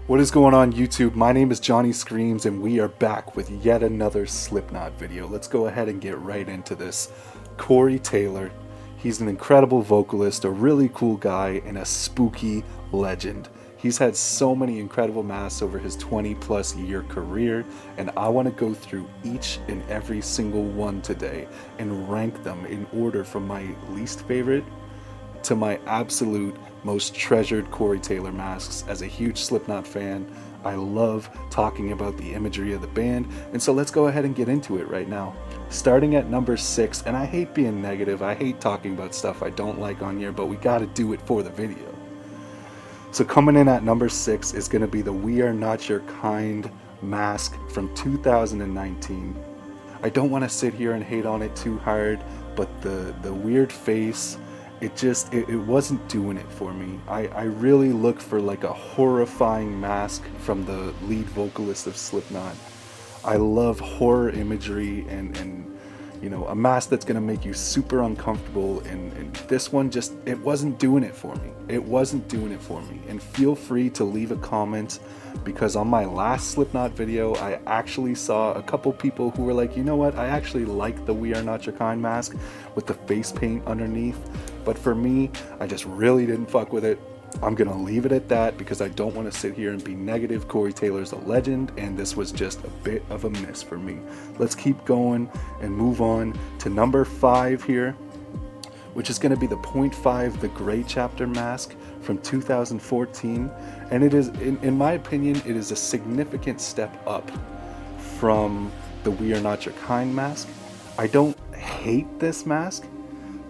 What is going on YouTube? My name is Johnny Screams and we are back with yet another Slipknot video. Let's go ahead and get right into this. Corey Taylor, he's an incredible vocalist, a really cool guy, and a spooky legend. He's had so many incredible masks over his 20 plus year career, and I want to go through each and every single one today and rank them in order from my least favorite to my absolute most treasured Corey Taylor masks. As a huge Slipknot fan, I love talking about the imagery of the band, and so let's go ahead and get into it right now. Starting at number 6, and I hate being negative, I hate talking about stuff I don't like on here, but we gotta do it for the video. So coming in at number 6 is gonna be the We Are Not Your Kind mask from 2019. I don't want to sit here and hate on it too hard, but the weird face, it wasn't doing it for me. I really look for like a horrifying mask from the lead vocalist of Slipknot. I love horror imagery and you know, a mask that's gonna make you super uncomfortable, and this one just, it wasn't doing it for me. It wasn't doing it for me. And feel free to leave a comment, because on my last Slipknot video I actually saw a couple people who were like, you know what, I actually like the We Are Not Your Kind mask with the face paint underneath, but for me, I just really didn't fuck with it. I'm gonna leave it at that because I don't want to sit here and be negative. Corey Taylor's a legend, and this was just a bit of a miss for me. Let's keep going and move on to number 5 here, which is going to be the .5 The Gray Chapter mask from 2014, and it is, in my opinion, it is a significant step up from the We Are Not Your Kind mask. I don't hate this mask,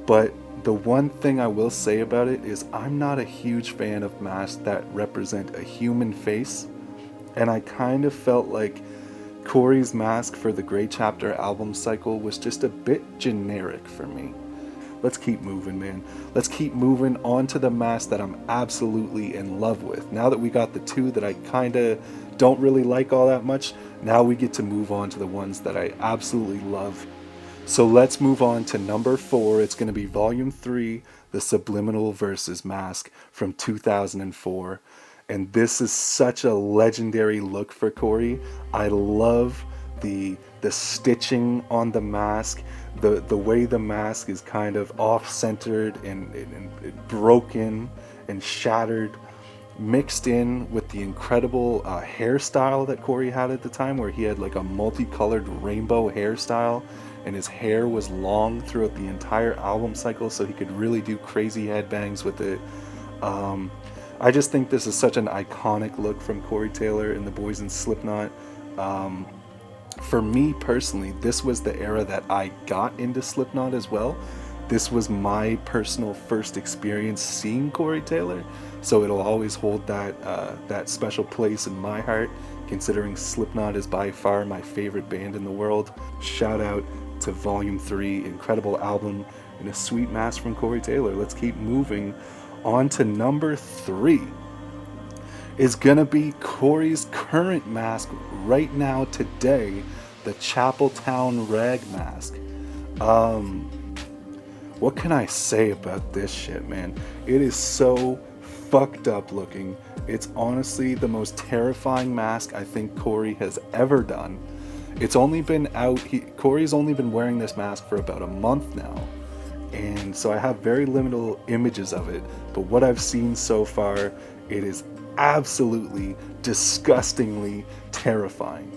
but the one thing I will say about it is I'm not a huge fan of masks that represent a human face, and I kind of felt like Corey's mask for the Gray Chapter album cycle was just a bit generic for me. Let's keep moving, man. Let's keep moving on to the mask that I'm absolutely in love with. Now that we got the two that I kind of don't really like all that much, now we get to move on to the ones that I absolutely love. So let's move on to number 4. It's going to be Volume 3, the Subliminal Verses mask from 2004. And this is such a legendary look for Corey. I love the stitching on the mask, the way the mask is kind of off-centered and broken and shattered, mixed in with the incredible hairstyle that Corey had at the time, where he had like a multicolored rainbow hairstyle, and his hair was long throughout the entire album cycle, so he could really do crazy headbangs with it. I just think this is such an iconic look from Corey Taylor and the boys in Slipknot. For me personally, this was the era that I got into Slipknot as well. This was my personal first experience seeing Corey Taylor, so it'll always hold that special place in my heart, considering Slipknot is by far my favorite band in the world. Shout out to Volume 3, incredible album, and a sweet mask from Corey Taylor. Let's keep moving on to number 3. Is gonna be Corey's current mask right now today, the Chapeltown Rag mask. What can I say about this shit, man? It is so fucked up looking. It's honestly the most terrifying mask I think Corey has ever done. It's only been out, Corey's only been wearing this mask for about a month now, and so I have very limited images of it, but what I've seen so far, it is absolutely disgustingly terrifying.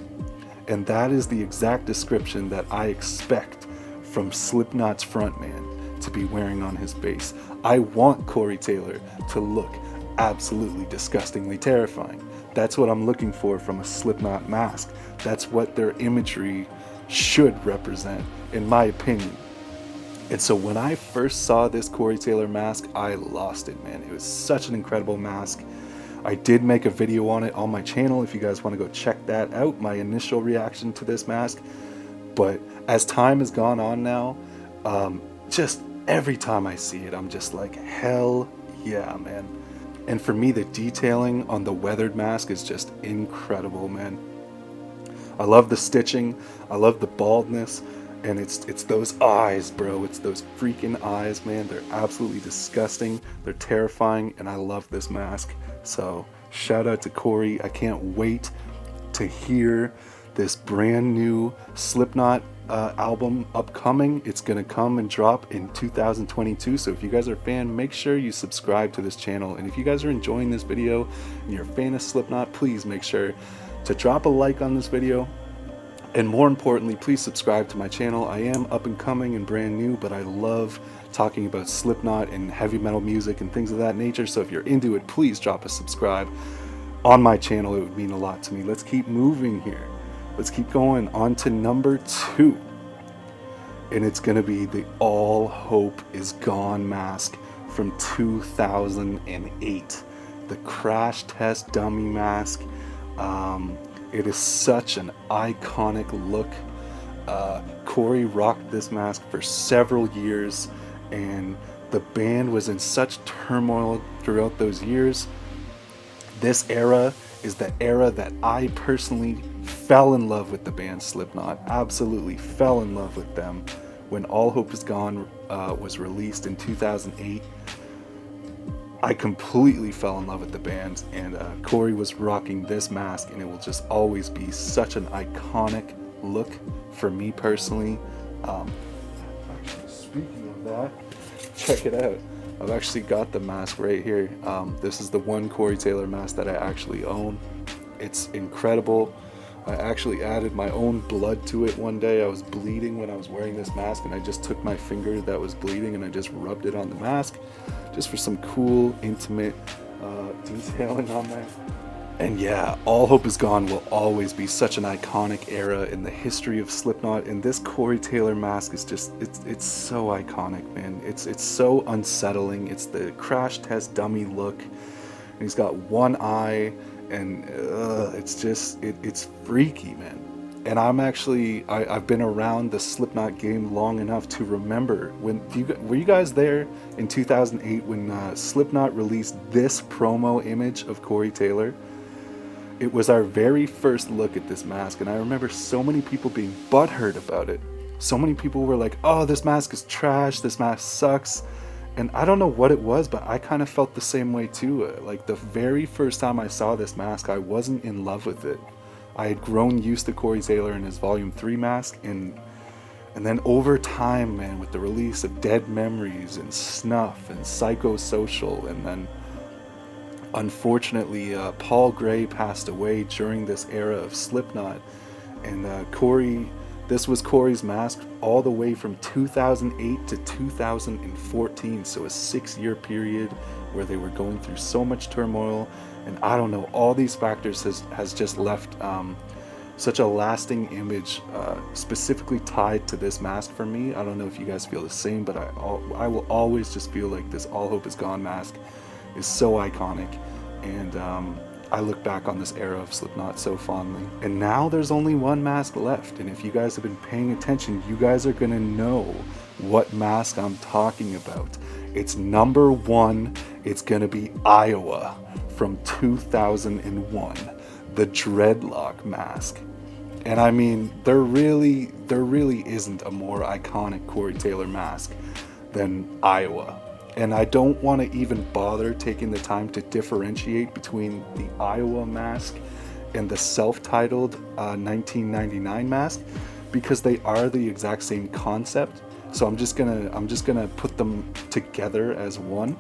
And that is the exact description that I expect from Slipknot's frontman to be wearing on his bass. I want Corey Taylor to look absolutely disgustingly terrifying. That's what I'm looking for from a Slipknot mask. That's what their imagery should represent, in my opinion. And so when I first saw this Corey Taylor mask, I lost it, man. It was such an incredible mask. I did make a video on it on my channel if you guys want to go check that out, my initial reaction to this mask. But as time has gone on now, just every time I see it, I'm just like, hell yeah, man. And for me, the detailing on the weathered mask is just incredible, man. I love the stitching, I love the baldness, and it's those eyes, bro. It's those freaking eyes, man. They're absolutely disgusting, they're terrifying, and I love this mask. So Shout out to Corey. I can't wait to hear this brand new Slipknot album upcoming. It's gonna come and drop in 2022, so if you guys are a fan, make sure you subscribe to this channel. And if you guys are enjoying this video and you're a fan of Slipknot, please make sure to drop a like on this video, and more importantly, please subscribe to my channel. I am up and coming and brand new, but I love talking about Slipknot and heavy metal music and things of that nature, so if you're into it, please drop a subscribe on my channel. It would mean a lot to me. Let's keep moving here. Let's keep going on to number 2. And it's going to be the All Hope Is Gone mask from 2008. The crash test dummy mask. It is such an iconic look. Corey rocked this mask for several years, and the band was in such turmoil throughout those years. This era is the era that I personally fell in love with the band Slipknot. Absolutely fell in love with them when All Hope Is Gone was released in 2008. I completely fell in love with the band, and Corey was rocking this mask, and it will just always be such an iconic look for me personally. Actually, speaking of that, check it out. I've actually got the mask right here. This is the one Corey Taylor mask that I actually own. It's incredible. I actually added my own blood to it one day. I was bleeding when I was wearing this mask, and I just took my finger that was bleeding and I just rubbed it on the mask just for some cool, intimate detailing on there. And yeah, All Hope Is Gone will always be such an iconic era in the history of Slipknot, and this Corey Taylor mask is just, it's so iconic, man. It's so unsettling. It's the crash test dummy look, and he's got one eye, and it's just, it's freaky, man. And I've been around the Slipknot game long enough to remember when, were you guys there in 2008 when Slipknot released this promo image of Corey Taylor? It was our very first look at this mask, and I remember so many people being butthurt about it. So many people were like, oh, this mask is trash, this mask sucks. And I don't know what it was, but I kind of felt the same way too. Like the very first time I saw this mask, I wasn't in love with it. I had grown used to Corey Taylor and his Volume 3 mask, and then over time, man, with the release of Dead Memories and Snuff and Psychosocial, and then unfortunately, Paul Gray passed away during this era of Slipknot, and this was Corey's mask all the way from 2008 to 2014, so a 6-year period where they were going through so much turmoil, and I don't know, all these factors has just left such a lasting image, specifically tied to this mask for me. I don't know if you guys feel the same, but I will always just feel like this All Hope Is Gone mask is so iconic, and I look back on this era of Slipknot so fondly. And now there's only one mask left, and if you guys have been paying attention, you guys are gonna know what mask I'm talking about. It's number 1. It's gonna be Iowa from 2001, the dreadlock mask. And I mean, there really isn't a more iconic Corey Taylor mask than Iowa. And I don't want to even bother taking the time to differentiate between the Iowa mask and the self-titled 1999 mask, because they are the exact same concept. So I'm just gonna put them together as one.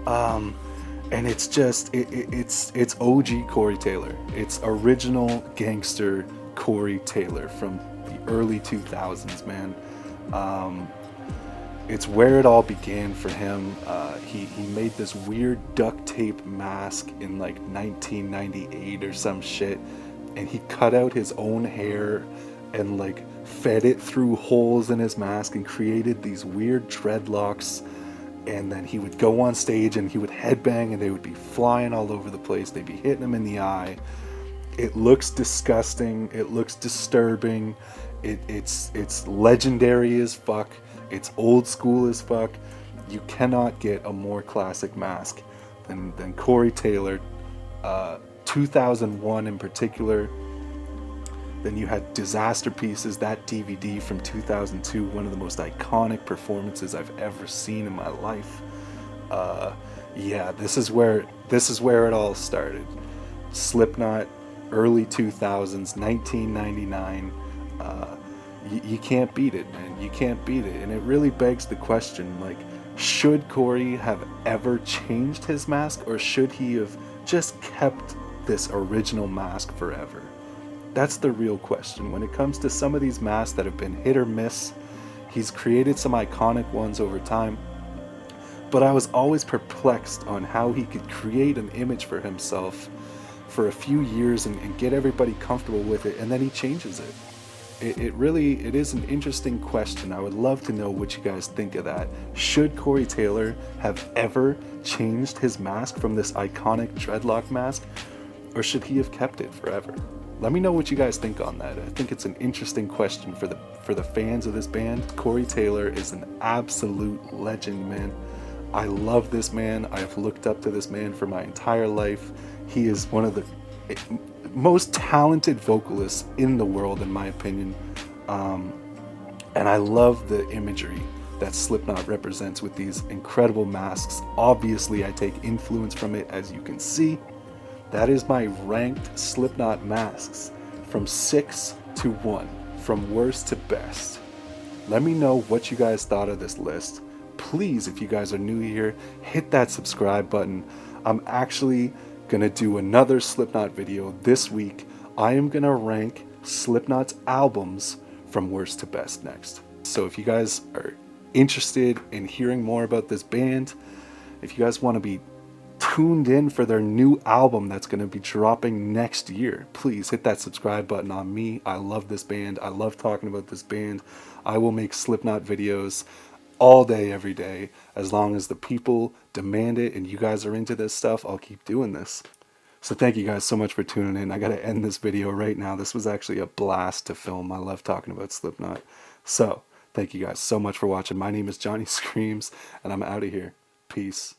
And it's just it's OG Corey Taylor. It's original gangster Corey Taylor from the early 2000s, man. It's where it all began for him. He made this weird duct tape mask in like 1998 or some shit, and he cut out his own hair and like fed it through holes in his mask and created these weird dreadlocks. And then he would go on stage and he would headbang, and they would be flying all over the place. They'd be hitting him in the eye. It looks disgusting. It looks disturbing. It's legendary as fuck. It's old school as fuck. You cannot get a more classic mask than Corey Taylor. 2001 in particular. Then you had Disaster Pieces, that DVD from 2002, one of the most iconic performances I've ever seen in my life. Yeah, this is where it all started. Slipknot, early 2000s, 1999. Uh, you can't beat it, man. You can't beat it. And it really begs the question, like, should Corey have ever changed his mask, or should he have just kept this original mask forever? That's the real question. When it comes to some of these masks that have been hit or miss, he's created some iconic ones over time, but I was always perplexed on how he could create an image for himself for a few years and get everybody comfortable with it, and then he changes it. It is an interesting question. I would love to know what you guys think of that. Should Corey Taylor have ever changed his mask from this iconic dreadlock mask, or should he have kept it forever? Let me know what you guys think on that. I think it's an interesting question for the fans of this band. Corey Taylor is an absolute legend, man. I love this man. I have looked up to this man for my entire life. He is one of the most talented vocalists in the world, in my opinion. And I love the imagery that Slipknot represents with these incredible masks. Obviously, I take influence from it, as you can see. That is my ranked Slipknot masks from 6 to 1, from worst to best. Let me know what you guys thought of this list. Please, if you guys are new here, hit that subscribe button. I'm actually gonna do another Slipknot video this week. I am gonna rank Slipknot's albums from worst to best next. So if you guys are interested in hearing more about this band, if you guys want to be tuned in for their new album that's going to be dropping next year, please hit that subscribe button on me. I love this band. I love talking about this band. I will make Slipknot videos all day, every day. As long as the people demand it and you guys are into this stuff, I'll keep doing this. So thank you guys so much for tuning in. I got to end this video right now. This was actually a blast to film. I love talking about Slipknot. So thank you guys so much for watching. My name is Jonny Screams, and I'm out of here. Peace.